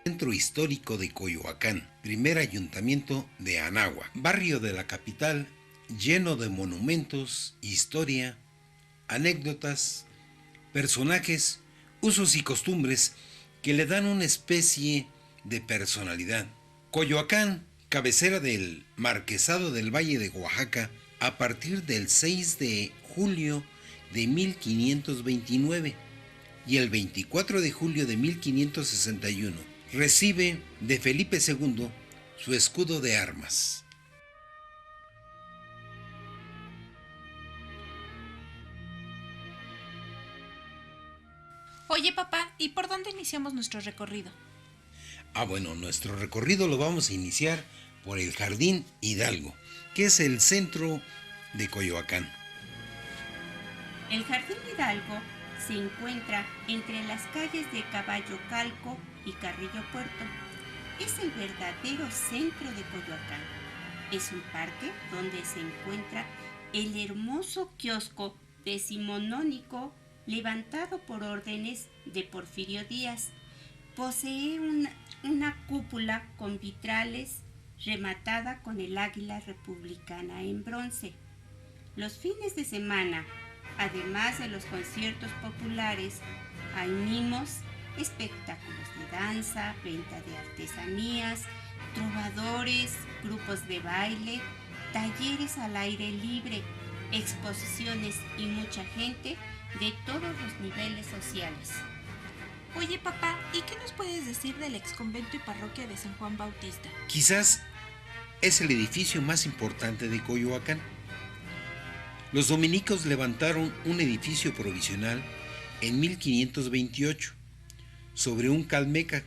Centro histórico de Coyoacán, primer ayuntamiento de Anáhuac, barrio de la capital lleno de monumentos, historia, anécdotas, personajes, usos y costumbres que le dan una especie de personalidad. Coyoacán, cabecera del Marquesado del Valle de Oaxaca, a partir del 6 de julio de 1529 y el 24 de julio de 1561, recibe de Felipe II su escudo de armas. Oye, papá, ¿y por dónde iniciamos nuestro recorrido? Bueno, nuestro recorrido lo vamos a iniciar por el Jardín Hidalgo, que es el centro de Coyoacán. El Jardín Hidalgo se encuentra entre las calles de Caballo Calco y Carrillo Puerto. Es el verdadero centro de Coyoacán. Es un parque donde se encuentra el hermoso kiosco decimonónico levantado por órdenes de Porfirio Díaz. Posee una cúpula con vitrales rematada con el águila republicana en bronce. Los fines de semana, además de los conciertos populares, hay mimos, espectáculos de danza, venta de artesanías, trovadores, grupos de baile, talleres al aire libre, exposiciones y mucha gente de todos los niveles sociales. Oye, papá, ¿y qué nos puedes decir del exconvento y parroquia de San Juan Bautista? Quizás es el edificio más importante de Coyoacán. Los dominicos levantaron un edificio provisional en 1528 sobre un calmeca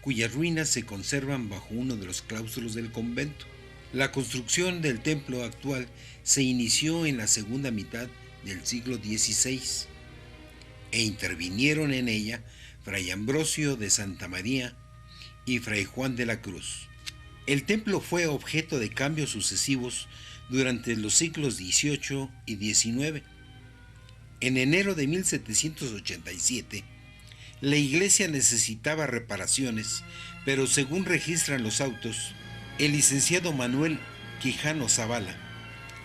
cuyas ruinas se conservan bajo uno de los claustros del convento. La construcción del templo actual se inició en la segunda mitad del siglo XVI e intervinieron en ella Fray Ambrosio de Santa María y Fray Juan de la Cruz. El templo fue objeto de cambios sucesivos durante los siglos XVIII y XIX. En enero de 1787, la iglesia necesitaba reparaciones, pero según registran los autos, el licenciado Manuel Quijano Zavala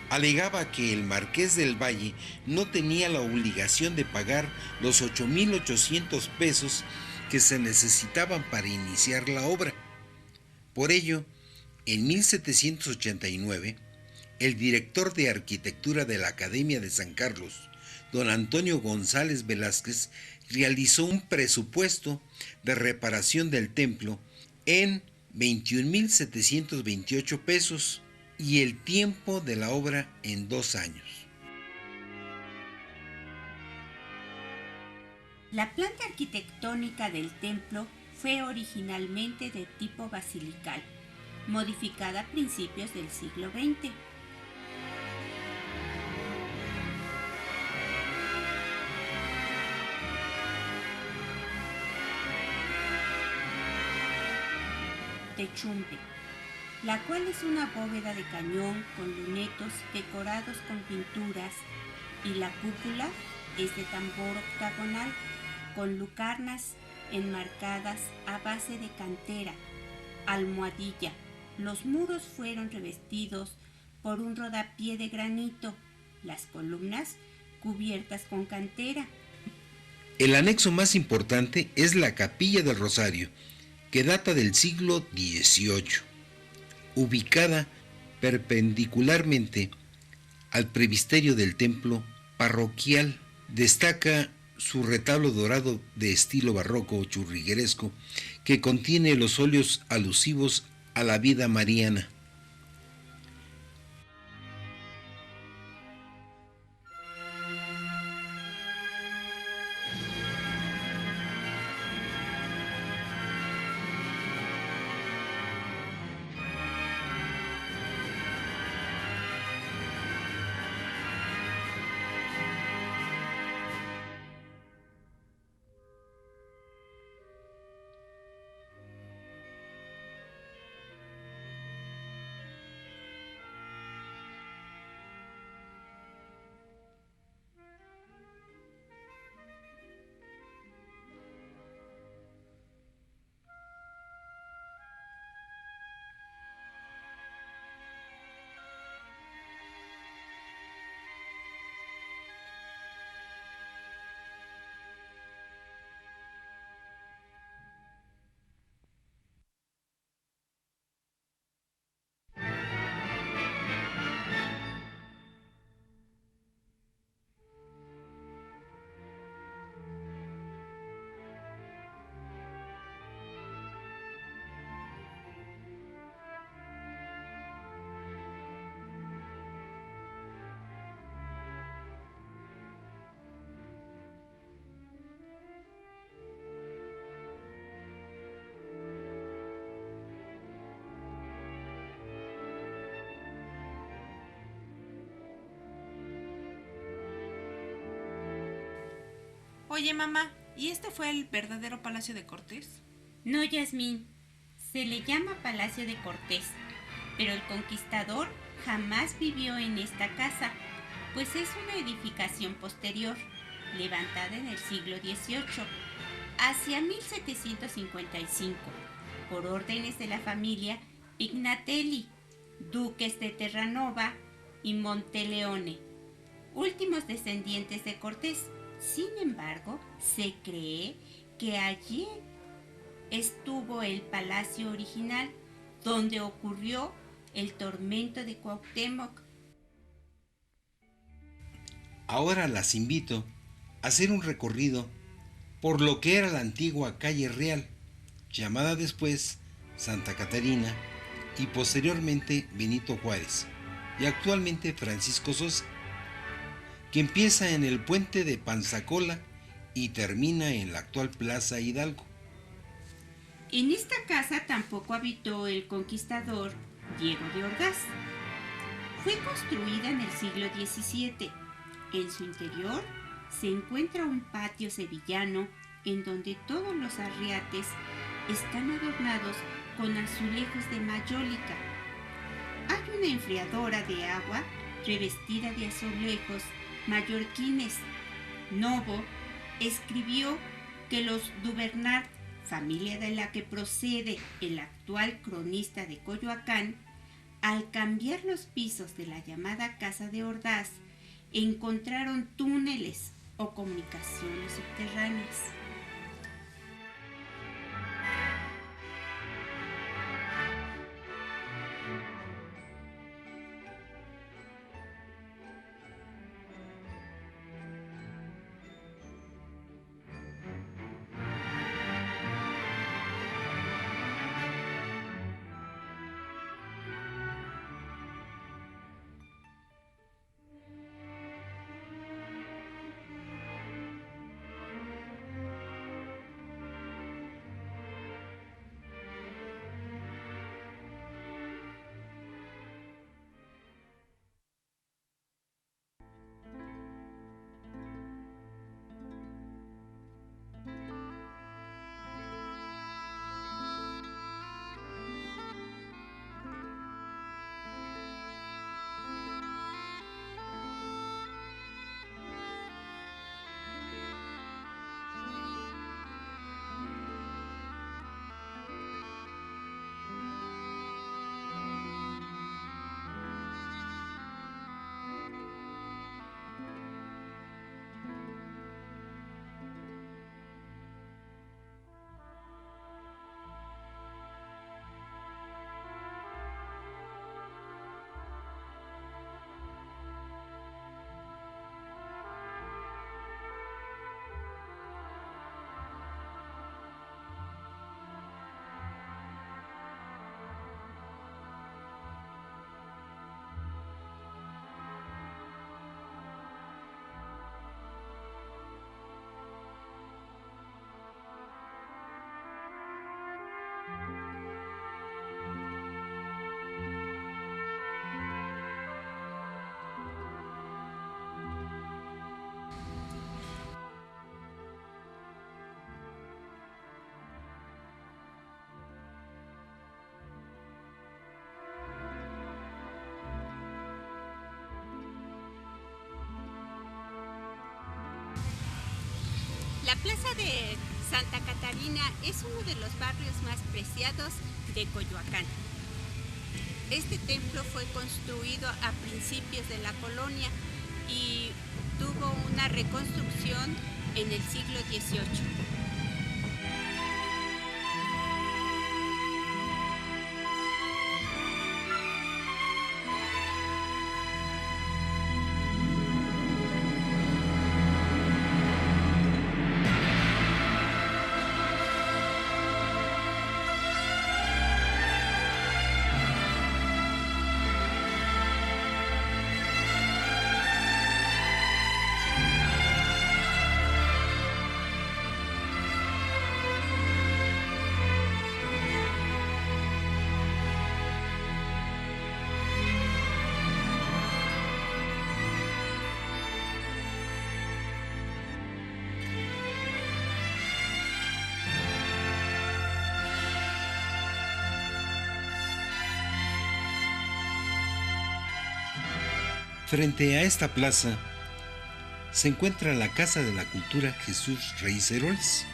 alegaba que el Marqués del Valle no tenía la obligación de pagar los 8,800 pesos que se necesitaban para iniciar la obra. Por ello, en 1789, el director de arquitectura de la Academia de San Carlos, don Antonio González Velázquez, realizó un presupuesto de reparación del templo en 21,728 pesos y el tiempo de la obra en 2 años. La planta arquitectónica del templo fue originalmente de tipo basilical, modificada a principios del siglo XX. Techumbre, la cual es una bóveda de cañón con lunetos decorados con pinturas, y la cúpula es de tambor octagonal con lucarnas enmarcadas a base de cantera, almohadilla. Los muros fueron revestidos por un rodapié de granito, las columnas cubiertas con cantera. El anexo más importante es la Capilla del Rosario, que data del siglo XVIII, ubicada perpendicularmente al presbiterio del templo parroquial. Destaca su retablo dorado de estilo barroco churrigueresco que contiene los óleos alusivos a la vida mariana. Oye, mamá, ¿y este fue el verdadero Palacio de Cortés? No, Yasmín, se le llama Palacio de Cortés, pero el conquistador jamás vivió en esta casa, pues es una edificación posterior, levantada en el siglo XVIII, hacia 1755, por órdenes de la familia Pignatelli, duques de Terranova y Monteleone, últimos descendientes de Cortés. Sin embargo, se cree que allí estuvo el palacio original, donde ocurrió el tormento de Cuauhtémoc. Ahora las invito a hacer un recorrido por lo que era la antigua calle Real, llamada después Santa Catarina y posteriormente Benito Juárez, y actualmente Francisco Sosa, que empieza en el puente de Panzacola y termina en la actual Plaza Hidalgo. En esta casa tampoco habitó el conquistador Diego de Ordaz. Fue construida en el siglo XVII. En su interior se encuentra un patio sevillano en donde todos los arriates están adornados con azulejos de mayólica. Hay una enfriadora de agua revestida de azulejos mallorquines. Novo escribió que los Duvernat, familia de la que procede el actual cronista de Coyoacán, al cambiar los pisos de la llamada Casa de Ordaz, encontraron túneles o comunicaciones subterráneas. La plaza de Santa Catarina es uno de los barrios más preciados de Coyoacán. Este templo fue construido a principios de la colonia y tuvo una reconstrucción en el siglo XVIII. Frente a esta plaza se encuentra la Casa de la Cultura Jesús Reyes Heroles.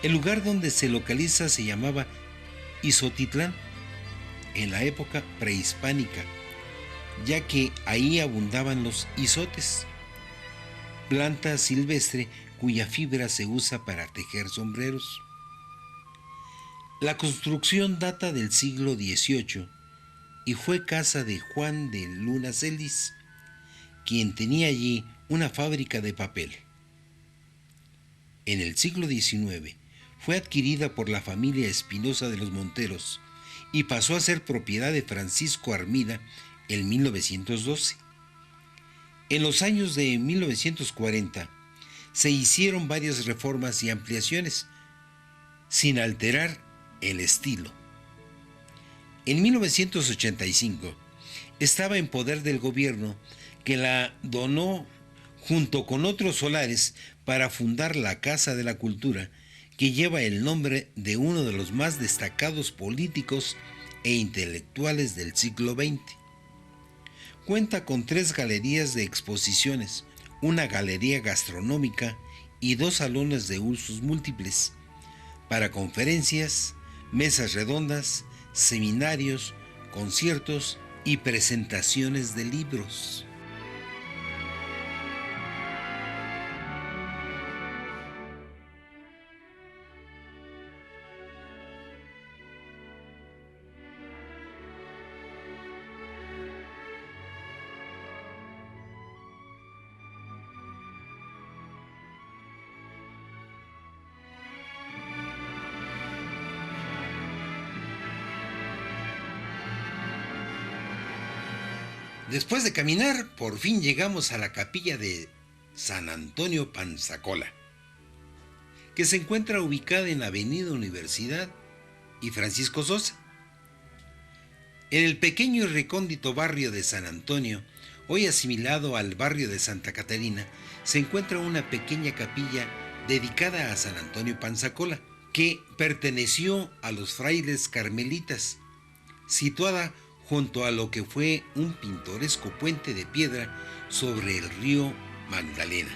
El lugar donde se localiza se llamaba Izotitlán en la época prehispánica, ya que ahí abundaban los izotes, planta silvestre cuya fibra se usa para tejer sombreros. La construcción data del siglo XVIII y fue casa de Juan de Luna Celis, quien tenía allí una fábrica de papel. En el siglo XIX fue adquirida por la familia Espinosa de los Monteros y pasó a ser propiedad de Francisco Armida en 1912. En los años de 1940 se hicieron varias reformas y ampliaciones, sin alterar el estilo. En 1985 estaba en poder del gobierno, que la donó junto con otros solares para fundar la Casa de la Cultura, que lleva el nombre de uno de los más destacados políticos e intelectuales del siglo XX. Cuenta con 3 galerías de exposiciones, una galería gastronómica y 2 salones de usos múltiples, para conferencias, mesas redondas, seminarios, conciertos y presentaciones de libros. Después de caminar, por fin llegamos a la capilla de San Antonio Panzacola, que se encuentra ubicada en la Avenida Universidad y Francisco Sosa. En el pequeño y recóndito barrio de San Antonio, hoy asimilado al barrio de Santa Catarina, se encuentra una pequeña capilla dedicada a San Antonio Panzacola, que perteneció a los frailes carmelitas, situada junto a lo que fue un pintoresco puente de piedra sobre el río Magdalena.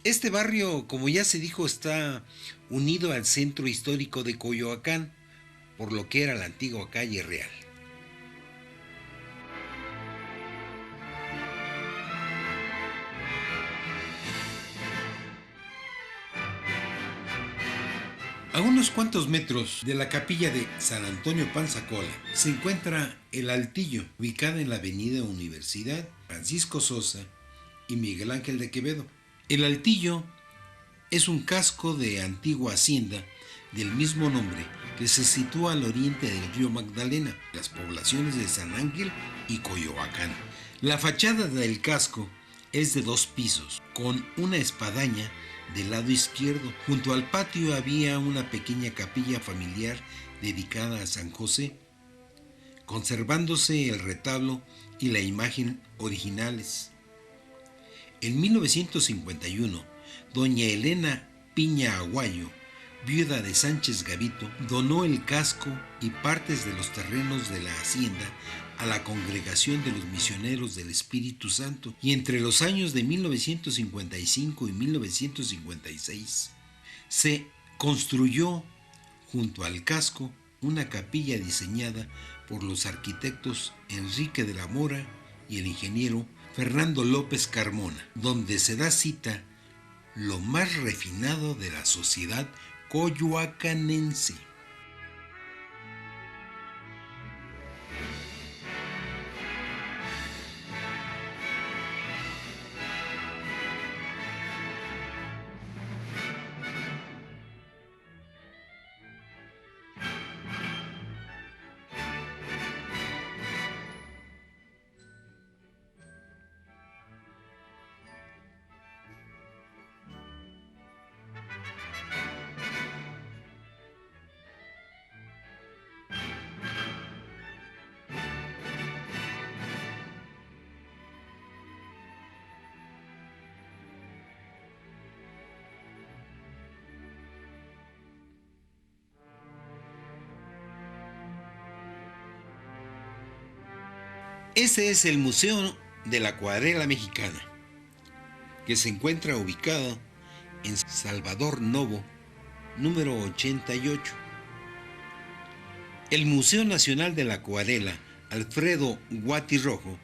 Este barrio, como ya se dijo, está unido al centro histórico de Coyoacán, por lo que era la antigua calle Real. A unos cuantos metros de la capilla de San Antonio Panzacola se encuentra el Altillo, ubicada en la Avenida Universidad, Francisco Sosa y Miguel Ángel de Quevedo. El Altillo es un casco de antigua hacienda del mismo nombre que se sitúa al oriente del río Magdalena, las poblaciones de San Ángel y Coyoacán. La fachada del casco es de 2 pisos, con una espadaña del lado izquierdo. Junto al patio había una pequeña capilla familiar dedicada a San José, conservándose el retablo y la imagen originales. En 1951, doña Elena Piña Aguayo viuda de Sánchez Gavito, donó el casco y partes de los terrenos de la hacienda a la Congregación de los Misioneros del Espíritu Santo, y entre los años de 1955 y 1956 se construyó junto al casco una capilla diseñada por los arquitectos Enrique de la Mora y el ingeniero Fernando López Carmona, donde se da cita lo más refinado de la sociedad coyoacanense. Este es el Museo de la Acuarela Mexicana, que se encuentra ubicado en Salvador Novo, número 88. El Museo Nacional de la Acuarela Alfredo Guati Rojo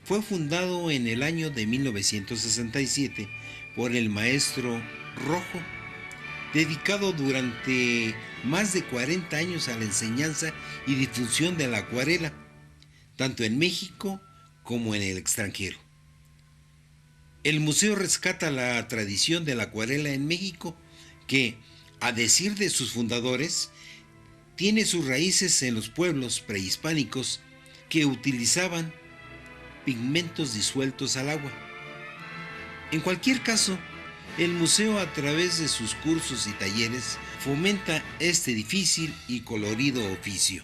fue fundado en el año de 1967 por el maestro Rojo, dedicado durante más de 40 años a la enseñanza y difusión de la acuarela, tanto en México como en el extranjero. El museo rescata la tradición de la acuarela en México, que, a decir de sus fundadores, tiene sus raíces en los pueblos prehispánicos que utilizaban pigmentos disueltos al agua. En cualquier caso, el museo, a través de sus cursos y talleres, fomenta este difícil y colorido oficio.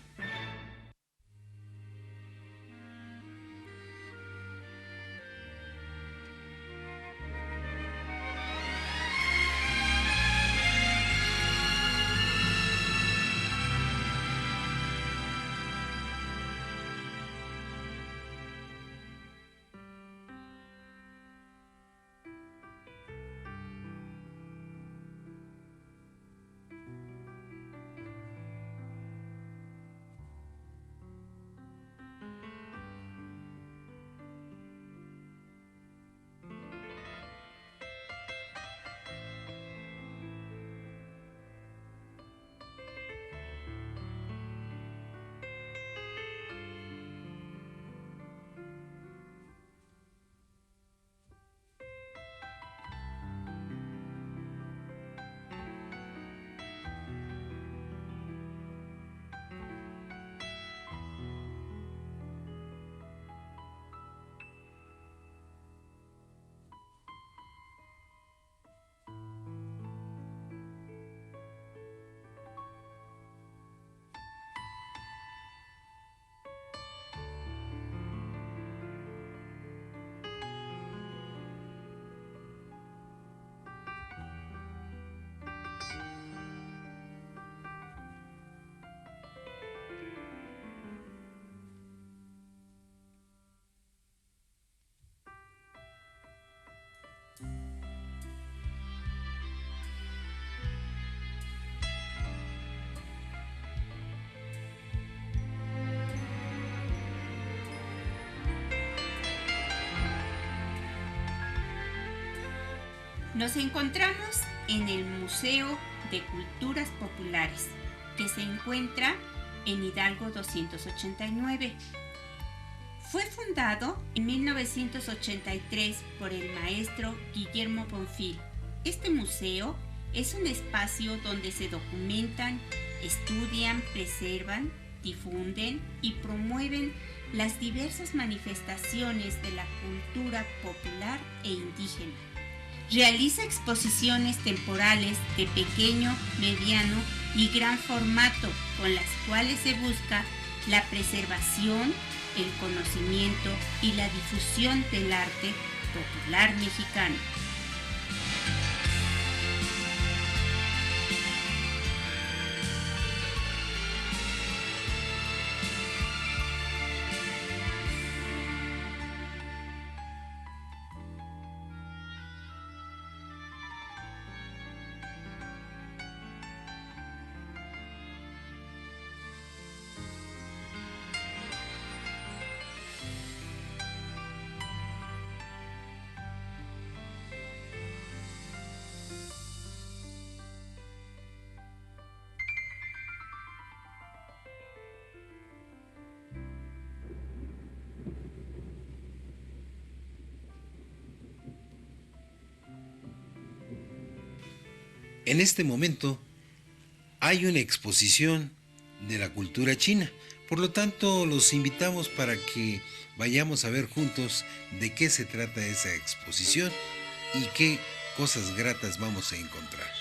Nos encontramos en el Museo de Culturas Populares, que se encuentra en Hidalgo 289. Fue fundado en 1983 por el maestro Guillermo Bonfil. Este museo es un espacio donde se documentan, estudian, preservan, difunden y promueven las diversas manifestaciones de la cultura popular e indígena. Realiza exposiciones temporales de pequeño, mediano y gran formato, con las cuales se busca la preservación, el conocimiento y la difusión del arte popular mexicano. En este momento hay una exposición de la cultura china. Por lo tanto, los invitamos para que vayamos a ver juntos de qué se trata esa exposición y qué cosas gratas vamos a encontrar.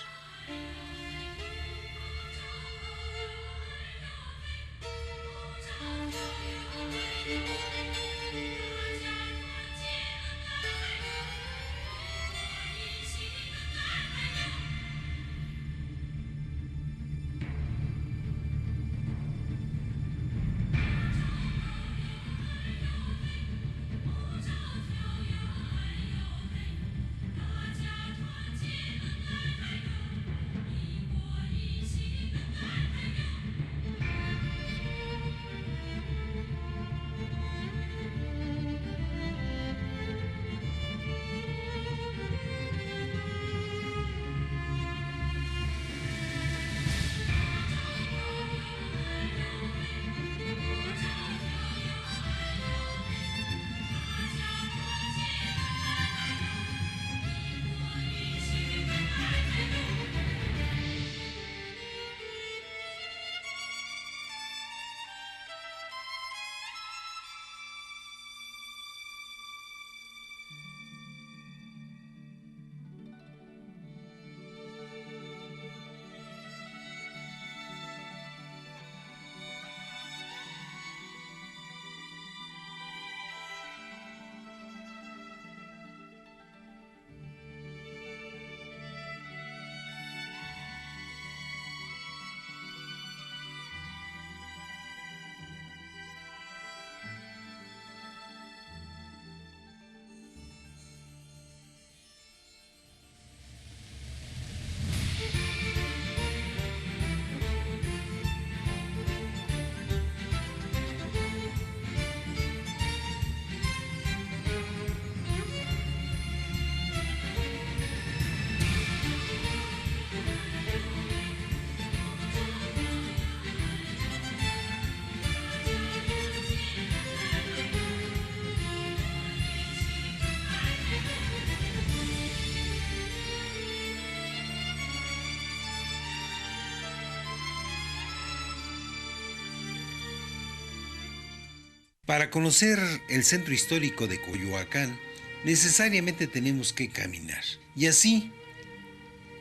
Para conocer el centro histórico de Coyoacán, necesariamente tenemos que caminar. Y así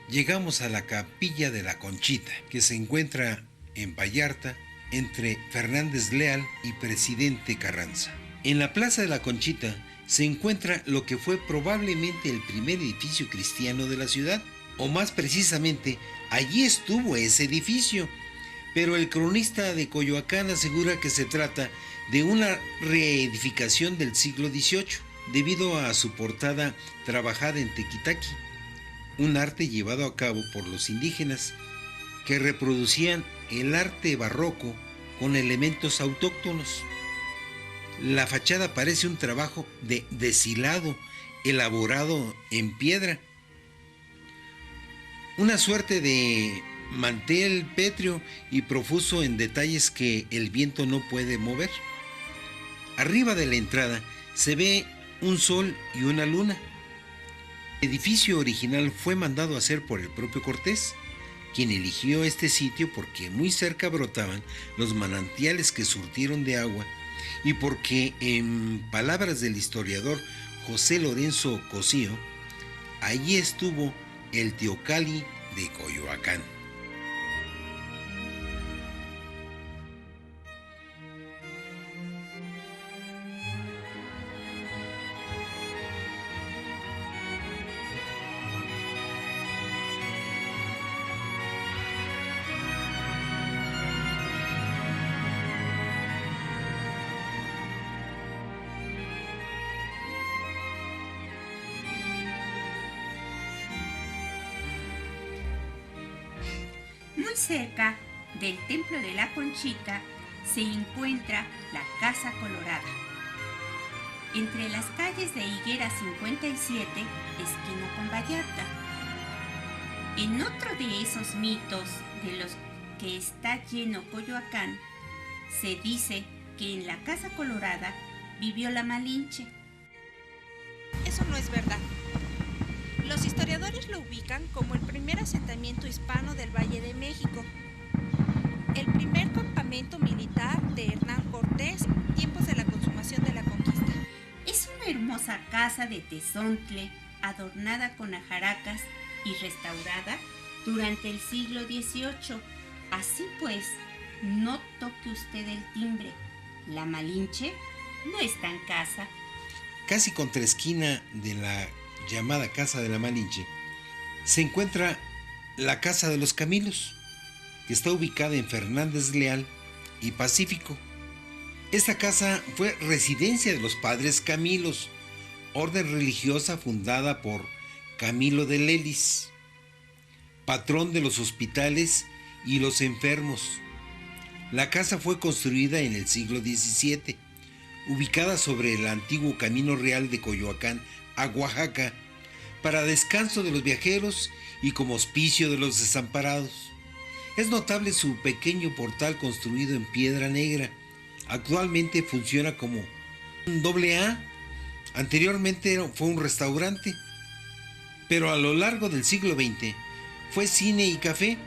llegamos a la Capilla de la Conchita, que se encuentra en Vallarta, entre Fernández Leal y Presidente Carranza. En la Plaza de la Conchita se encuentra lo que fue probablemente el primer edificio cristiano de la ciudad, o más precisamente, allí estuvo ese edificio. Pero el cronista de Coyoacán asegura que se trata de una reedificación del siglo XVIII, debido a su portada trabajada en tequitaqui, un arte llevado a cabo por los indígenas que reproducían el arte barroco con elementos autóctonos. La fachada parece un trabajo de deshilado elaborado en piedra, una suerte de mantel pétreo y profuso en detalles que el viento no puede mover. Arriba de la entrada se ve un sol y una luna. El edificio original fue mandado a hacer por el propio Cortés, quien eligió este sitio porque muy cerca brotaban los manantiales que surtieron de agua y porque, en palabras del historiador José Lorenzo Cosío, allí estuvo el Teocalli de Coyoacán. Muy cerca del Templo de la Conchita se encuentra la Casa Colorada, entre las calles de Higuera 57, esquina con Vallarta. En otro de esos mitos de los que está lleno Coyoacán, se dice que en la Casa Colorada vivió la Malinche. Eso no es verdad. Los historiadores lo ubican como el primer asentamiento hispano del Valle de México, el primer campamento militar de Hernán Cortés, tiempos de la consumación de la conquista. Es una hermosa casa de tezontle, adornada con ajaracas y restaurada durante el siglo XVIII. Así pues, no toque usted el timbre. La Malinche no está en casa. Casi contra esquina de la llamada Casa de la Malinche se encuentra la Casa de los Camilos, que está ubicada en Fernández Leal y Pacífico. Esta casa fue residencia de los padres Camilos, orden religiosa fundada por Camilo de Lelis, patrón de los hospitales y los enfermos. La casa fue construida en el siglo XVII, ubicada sobre el antiguo Camino Real de Coyoacán a Oaxaca, para descanso de los viajeros y como hospicio de los desamparados. Es notable su pequeño portal construido en piedra negra. Actualmente funciona como un AA. Anteriormente fue un restaurante, pero a lo largo del siglo XX fue cine y café.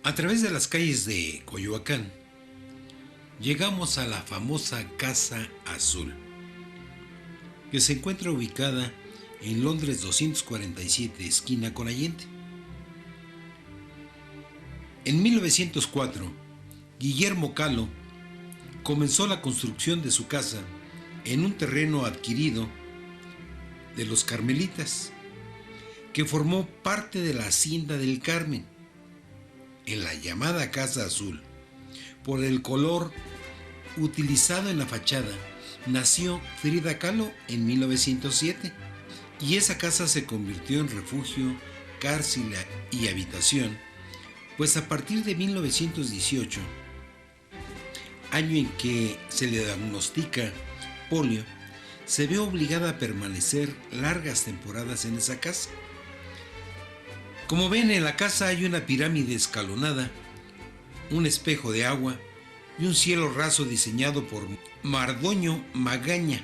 A través de las calles de Coyoacán, llegamos a la famosa Casa Azul, que se encuentra ubicada en Londres 247, esquina con Allende. En 1904, Guillermo Kahlo comenzó la construcción de su casa en un terreno adquirido de los carmelitas, que formó parte de la Hacienda del Carmen, en la llamada Casa Azul. Por el color utilizado en la fachada, nació Frida Kahlo en 1907, y esa casa se convirtió en refugio, cárcel y habitación, pues a partir de 1918, año en que se le diagnostica polio, se ve obligada a permanecer largas temporadas en esa casa. Como ven, en la casa hay una pirámide escalonada, un espejo de agua y un cielo raso diseñado por Mardoño Magaña,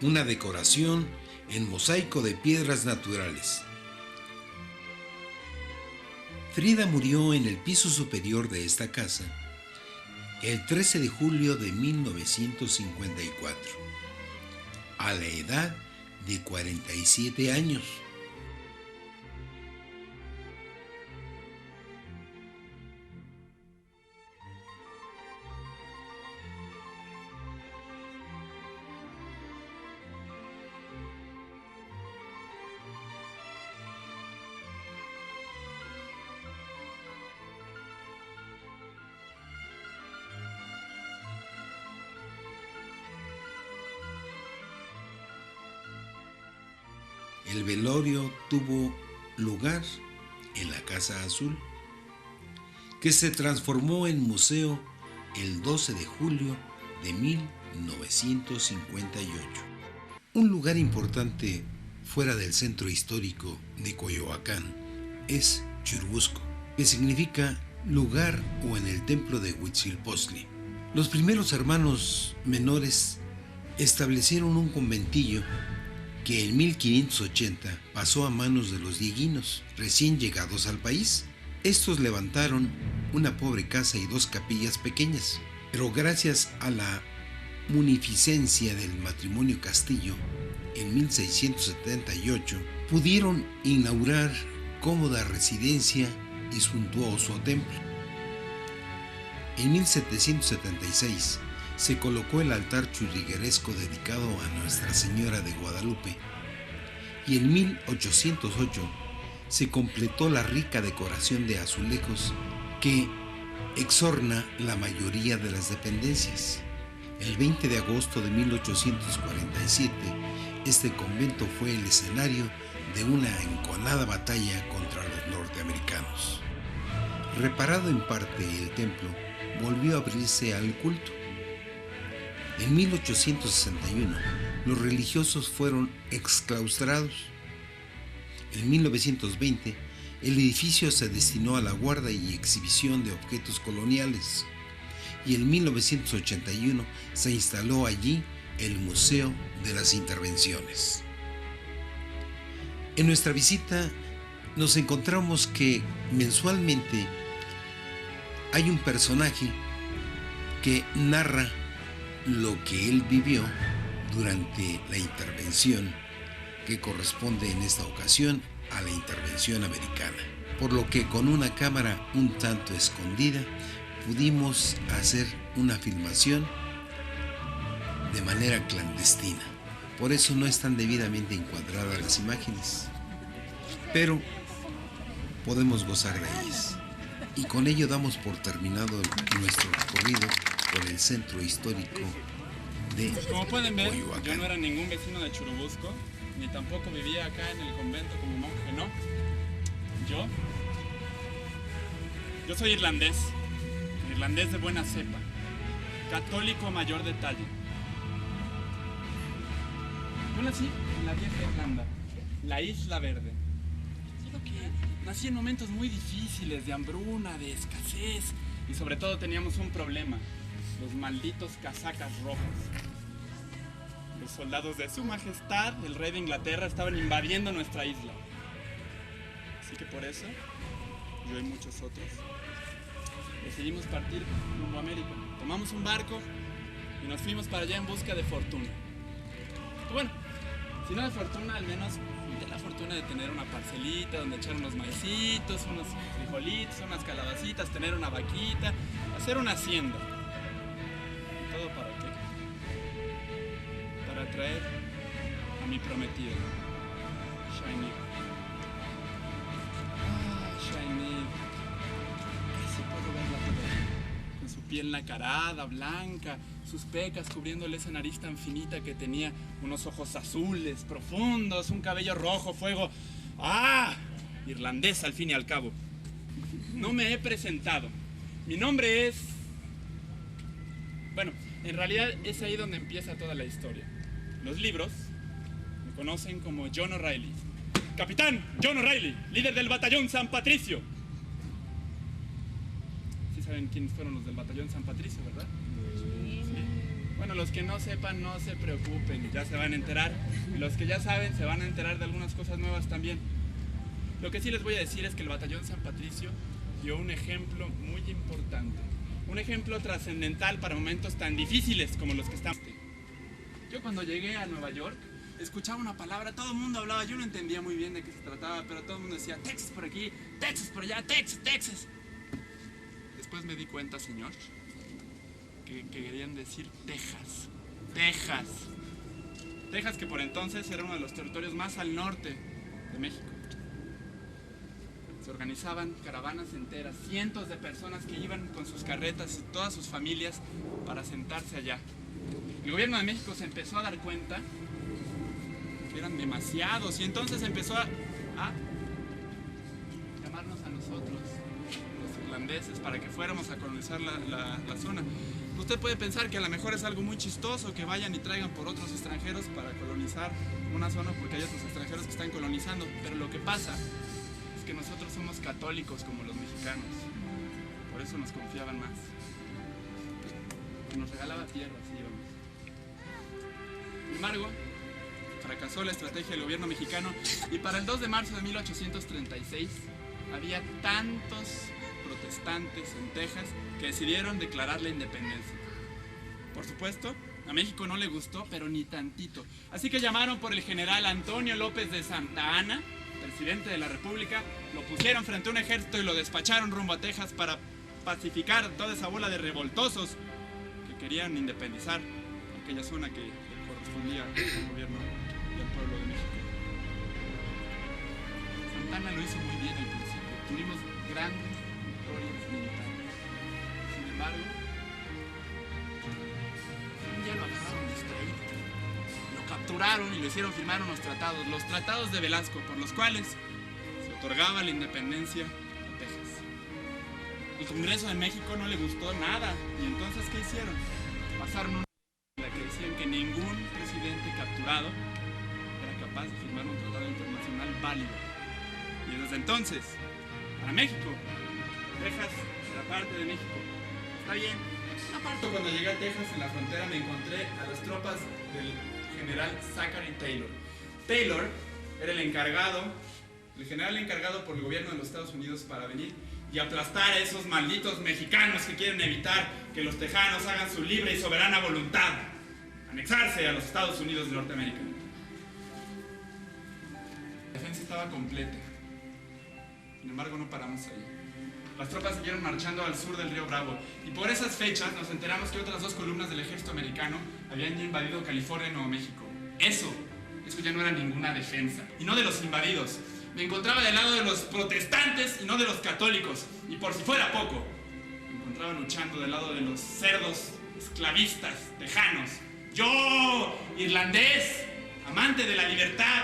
una decoración en mosaico de piedras naturales. Frida murió en el piso superior de esta casa el 13 de julio de 1954, a la edad de 47 años. El velorio tuvo lugar en la Casa Azul, que se transformó en museo el 12 de julio de 1958. Un lugar importante fuera del centro histórico de Coyoacán es Churubusco, que significa lugar o en el templo de Huitzilopochtli. Los primeros hermanos menores establecieron un conventillo que en 1580 pasó a manos de los dieguinos, recién llegados al país. Estos levantaron una pobre casa y 2 capillas pequeñas, pero gracias a la munificencia del matrimonio Castillo, en 1678 pudieron inaugurar cómoda residencia y suntuoso templo. En 1776 se colocó el altar churrigueresco dedicado a Nuestra Señora de Guadalupe, y en 1808 se completó la rica decoración de azulejos que exorna la mayoría de las dependencias. El 20 de agosto de 1847, este convento fue el escenario de una enconada batalla contra los norteamericanos. Reparado en parte, el templo volvió a abrirse al culto. En 1861, los religiosos fueron exclaustrados. En 1920, el edificio se destinó a la guarda y exhibición de objetos coloniales, y en 1981 se instaló allí el Museo de las Intervenciones. En nuestra visita nos encontramos que mensualmente hay un personaje que narra lo que él vivió durante la intervención que corresponde en esta ocasión a la intervención americana, por lo que con una cámara un tanto escondida pudimos hacer una filmación de manera clandestina. Por eso no están debidamente encuadradas las imágenes, pero podemos gozar de ellas. Y con ello damos por terminado nuestro recorrido por el centro histórico de Como pueden ver, Coyoacán. yo no era ningún vecino de Churubusco, ni tampoco vivía acá en el convento como monje, no. Yo soy irlandés de buena cepa, católico a mayor detalle. Yo nací en la vieja Irlanda, la Isla Verde. Digo que nací en momentos muy difíciles, de hambruna, de escasez, y sobre todo teníamos un problema, los malditos casacas rojas. Los soldados de su majestad, el rey de Inglaterra, estaban invadiendo nuestra isla. Así que por eso, yo y muchos otros, decidimos partir rumbo a América. Tomamos un barco y nos fuimos para allá en busca de fortuna. Y bueno, si no de fortuna, al menos de la fortuna de tener una parcelita donde echar unos maicitos, unos frijolitos, unas calabacitas, tener una vaquita, hacer una hacienda. ¿Y todo para qué? Para traer a mi prometida, Shiny. Shiny. Casi puedo verla todavía. Con su piel nacarada, blanca, sus pecas cubriéndole esa nariz tan finita que tenía, unos ojos azules, profundos, un cabello rojo, fuego. ¡Ah! Irlandés al fin y al cabo. No me he presentado. Mi nombre es... Bueno, en realidad es ahí donde empieza toda la historia. Los libros me conocen como John O'Reilly. Capitán John O'Reilly, líder del batallón San Patricio. Sí saben quiénes fueron los del batallón San Patricio, ¿verdad? Sí. Bueno, los que no sepan, no se preocupen, ya se van a enterar. Y los que ya saben, se van a enterar de algunas cosas nuevas también. Lo que sí les voy a decir es que el batallón San Patricio dio un ejemplo muy importante. Un ejemplo trascendental para momentos tan difíciles como los que estamos. Yo cuando llegué a Nueva York, escuchaba una palabra, todo el mundo hablaba, yo no entendía muy bien de qué se trataba, pero todo el mundo decía Texas por aquí, Texas por allá, Texas, Texas. Después me di cuenta, señor, que querían decir Texas, Texas. Texas, que por entonces era uno de los territorios más al norte de México. Se organizaban caravanas enteras, cientos de personas que iban con sus carretas y todas sus familias para sentarse allá. El gobierno de México se empezó a dar cuenta que eran demasiados y entonces empezó a llamarnos a nosotros, los irlandeses, para que fuéramos a colonizar la zona. Usted puede pensar que a lo mejor es algo muy chistoso que vayan y traigan por otros extranjeros para colonizar una zona porque hay otros extranjeros que están colonizando, pero lo que pasa es que nosotros somos católicos como los mexicanos, por eso nos confiaban más. Nos regalaba tierras y íbamos. Sin embargo, fracasó la estrategia del gobierno mexicano y para el 2 de marzo de 1836 había tantos protestantes en Texas que decidieron declarar la independencia. Por supuesto, a México no le gustó, pero ni tantito. Así que llamaron por el general Antonio López de Santa Anna, presidente de la República, lo pusieron frente a un ejército y lo despacharon rumbo a Texas para pacificar toda esa bola de revoltosos que querían independizar aquella zona que correspondía al gobierno del pueblo de México. Santana lo hizo muy bien al principio. Tuvimos grandes victorias militares. Sin embargo, un día lo agarraron distraído. Lo capturaron y lo hicieron firmar unos tratados, los tratados de Velasco, por los cuales se otorgaba la independencia a Texas. El Congreso de México no le gustó nada, y entonces ¿qué hicieron? Pasaron una en la que decían que ningún presidente capturado era capaz de firmar un tratado internacional válido. Y desde entonces, para México, Texas era parte de México. Está bien. Aparte, cuando llegué a Texas, en la frontera, me encontré a las tropas del general Zachary Taylor. Taylor era el general encargado por el gobierno de los Estados Unidos para venir y aplastar a esos malditos mexicanos que quieren evitar que los tejanos hagan su libre y soberana voluntad, anexarse a los Estados Unidos de Norteamérica. La defensa estaba completa. Sin embargo, no paramos ahí. Las tropas siguieron marchando al sur del río Bravo, y por esas fechas nos enteramos que otras 2 columnas del ejército americano habían ya invadido California y Nuevo México. Eso ya no era ninguna defensa, y no de los invadidos. Me encontraba del lado de los protestantes y no de los católicos, y por si fuera poco, me encontraba luchando del lado de los cerdos esclavistas tejanos. Yo, irlandés, amante de la libertad,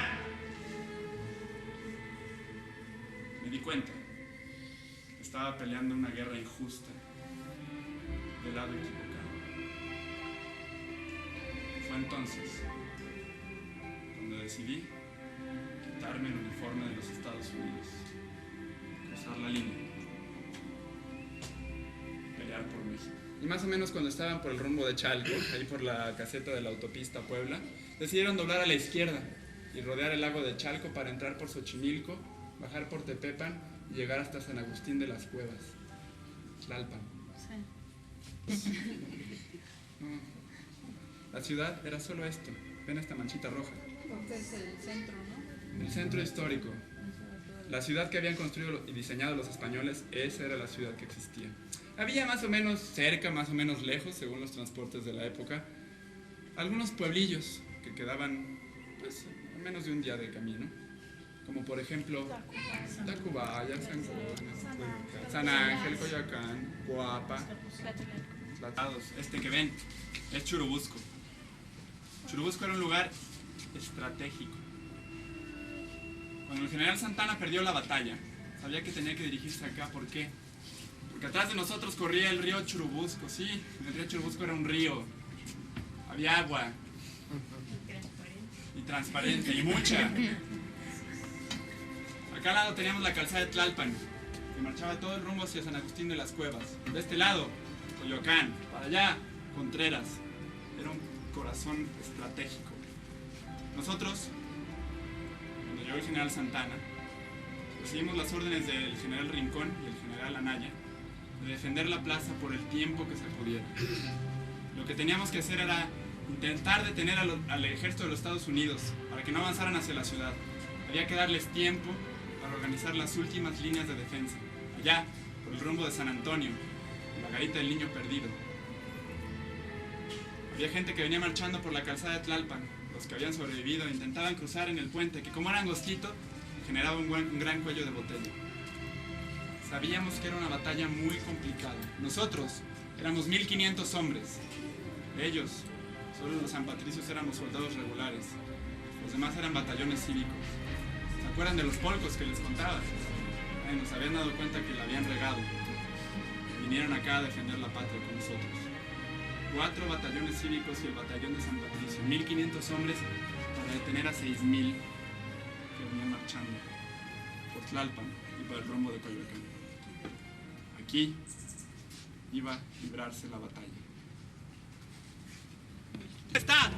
me di cuenta que estaba peleando una guerra injusta del lado equivocado. Fue entonces cuando decidí quitarme el uniforme de los Estados Unidos, cruzar la línea, pelear por México. Y más o menos cuando estaban por el rumbo de Chalco, ahí por la caseta de la autopista Puebla, decidieron doblar a la izquierda y rodear el lago de Chalco para entrar por Xochimilco, bajar por Tepepan y llegar hasta San Agustín de las Cuevas, Tlalpan. Sí. No, la ciudad era solo esto. Ven esta manchita roja. Porque es el centro, ¿no? El centro histórico. La ciudad que habían construido y diseñado los españoles, esa era la ciudad que existía. Había más o menos cerca, más o menos lejos, según los transportes de la época, algunos pueblillos que quedaban, pues, a menos de un día de camino. Como por ejemplo, Tacubaya, San Ángel, Coyoacán, Coapa, Tratados. Este que ven es Churubusco. Churubusco era un lugar estratégico. Cuando el general Santana perdió la batalla, sabía que tenía que dirigirse acá. ¿Por qué? Porque atrás de nosotros corría el río Churubusco. Sí, el río Churubusco era un río. Había agua. Y transparente, y mucha. Acá al lado teníamos la calzada de Tlalpan, que marchaba todo el rumbo hacia San Agustín de las Cuevas. De este lado, Coyoacán. Para allá, Contreras. Era un corazón estratégico. Nosotros, cuando llegó el general Santana, recibimos las órdenes del general Rincón y el general Anaya de defender la plaza por el tiempo que se pudiera. Lo que teníamos que hacer era intentar detener al ejército de los Estados Unidos para que no avanzaran hacia la ciudad. Había que darles tiempo para organizar las últimas líneas de defensa, allá por el rumbo de San Antonio, la garita del Niño Perdido. Había gente que venía marchando por la calzada de Tlalpan. Los que habían sobrevivido intentaban cruzar en el puente, que como era angostito, generaba un gran cuello de botella. Sabíamos que era una batalla muy complicada. Nosotros éramos 1500 hombres. Ellos, solo los sanpatricios, éramos soldados regulares. Los demás eran batallones cívicos. ¿Se acuerdan de los polcos que les contaba? Nos habían dado cuenta que la habían regado. Vinieron acá a defender la patria con nosotros. 4 batallones cívicos y el batallón de San Patricio. 1500 hombres para detener a 6000 que venían marchando por Tlalpan y por el rumbo de Coyoacán. Aquí iba a librarse la batalla. ¡Está!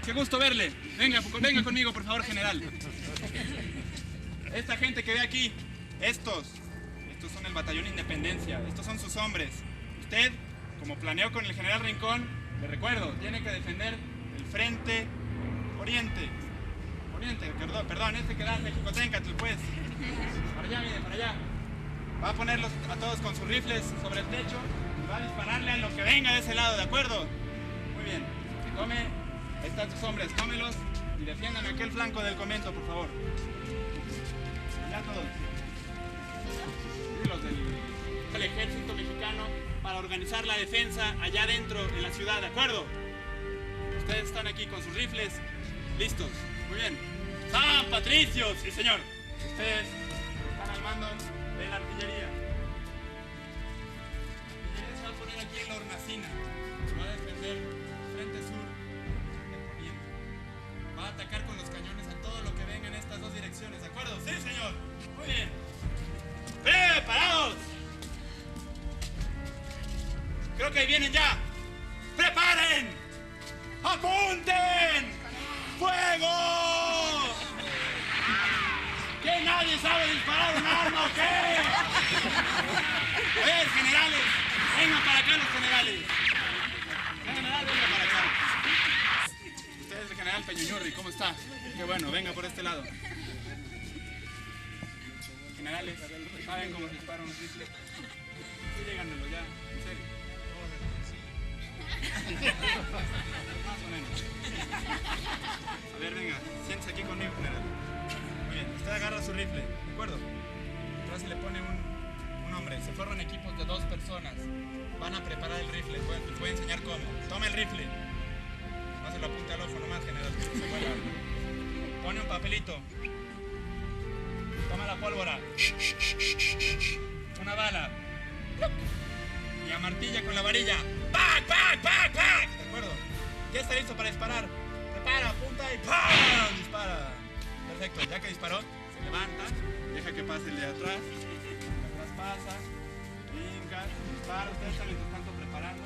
¡Qué gusto verle! Venga conmigo, por favor, general. Esta gente que ve aquí, estos son el batallón Independencia, estos son sus hombres. Usted, como planeó con el general Rincón, le recuerdo, tiene que defender el frente oriente, perdón, este que da Mexicotencatl, pues. Para allá, mire, para allá. Va a ponerlos a todos con sus rifles sobre el techo y va a dispararle a lo que venga de ese lado, ¿de acuerdo? Muy bien. Tome, ahí están sus hombres, tómelos y defiendan aquel flanco del convento, por favor. Ya todos. Y los del ejército mexicano para organizar la defensa allá dentro en la ciudad, ¿de acuerdo? Ustedes están aquí con sus rifles, listos. Muy bien. ¡San Patricio! Sí, señor. Ustedes están al mando de la artillería. La artillería se va a poner aquí en la hornacina. Va a defender frente sur del poniente. Va a atacar con los cañones a todo lo que venga en estas dos direcciones, ¿de acuerdo? Sí, señor. Muy bien. ¡Preparados! Creo que ahí vienen ya. ¡Preparen! ¡Apunten! ¡Fuego! ¿Qué? ¿Nadie sabe disparar un arma o qué? A ver, generales, vengan para acá los generales. General, venga para acá. Usted es el general Peñuñurri, ¿cómo está? Qué bueno, venga por este lado. Generales, ¿saben cómo se dispara un rifle? Sí, díganmelo ya, en serio. Más o menos. A ver, venga, siéntese aquí conmigo, general. Muy bien, usted agarra su rifle, ¿de acuerdo? Atrás se le pone un hombre. Se forman equipos de 2 personas. Van a preparar el rifle. Les voy a enseñar cómo. Toma el rifle. No se lo apunte al ojo nomás, general. Se vuela. Pone un papelito. Toma la pólvora. Una bala. Y amartilla con la varilla. ¡Pac, pac, pac, pac! ¿De acuerdo? Ya está listo para disparar. Prepara, apunta y ¡pam! Dispara. Perfecto, ya que disparó, se levanta, deja que pase el de atrás. El de atrás pasa, brinca, dispara. Ustedes están mientras tanto preparando.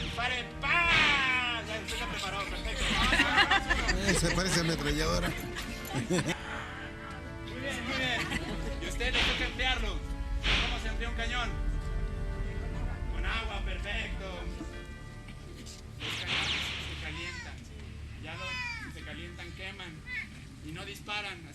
Dispare, ¡pam! Ya usted se preparó, perfecto. Se parece a ametralladora. Muy bien, muy bien. Y usted le toca enfriarlo. ¿Cómo se enfría un cañón? Con agua, perfecto. Los cañones se calientan. Ya si se calientan, queman. Y no disparan.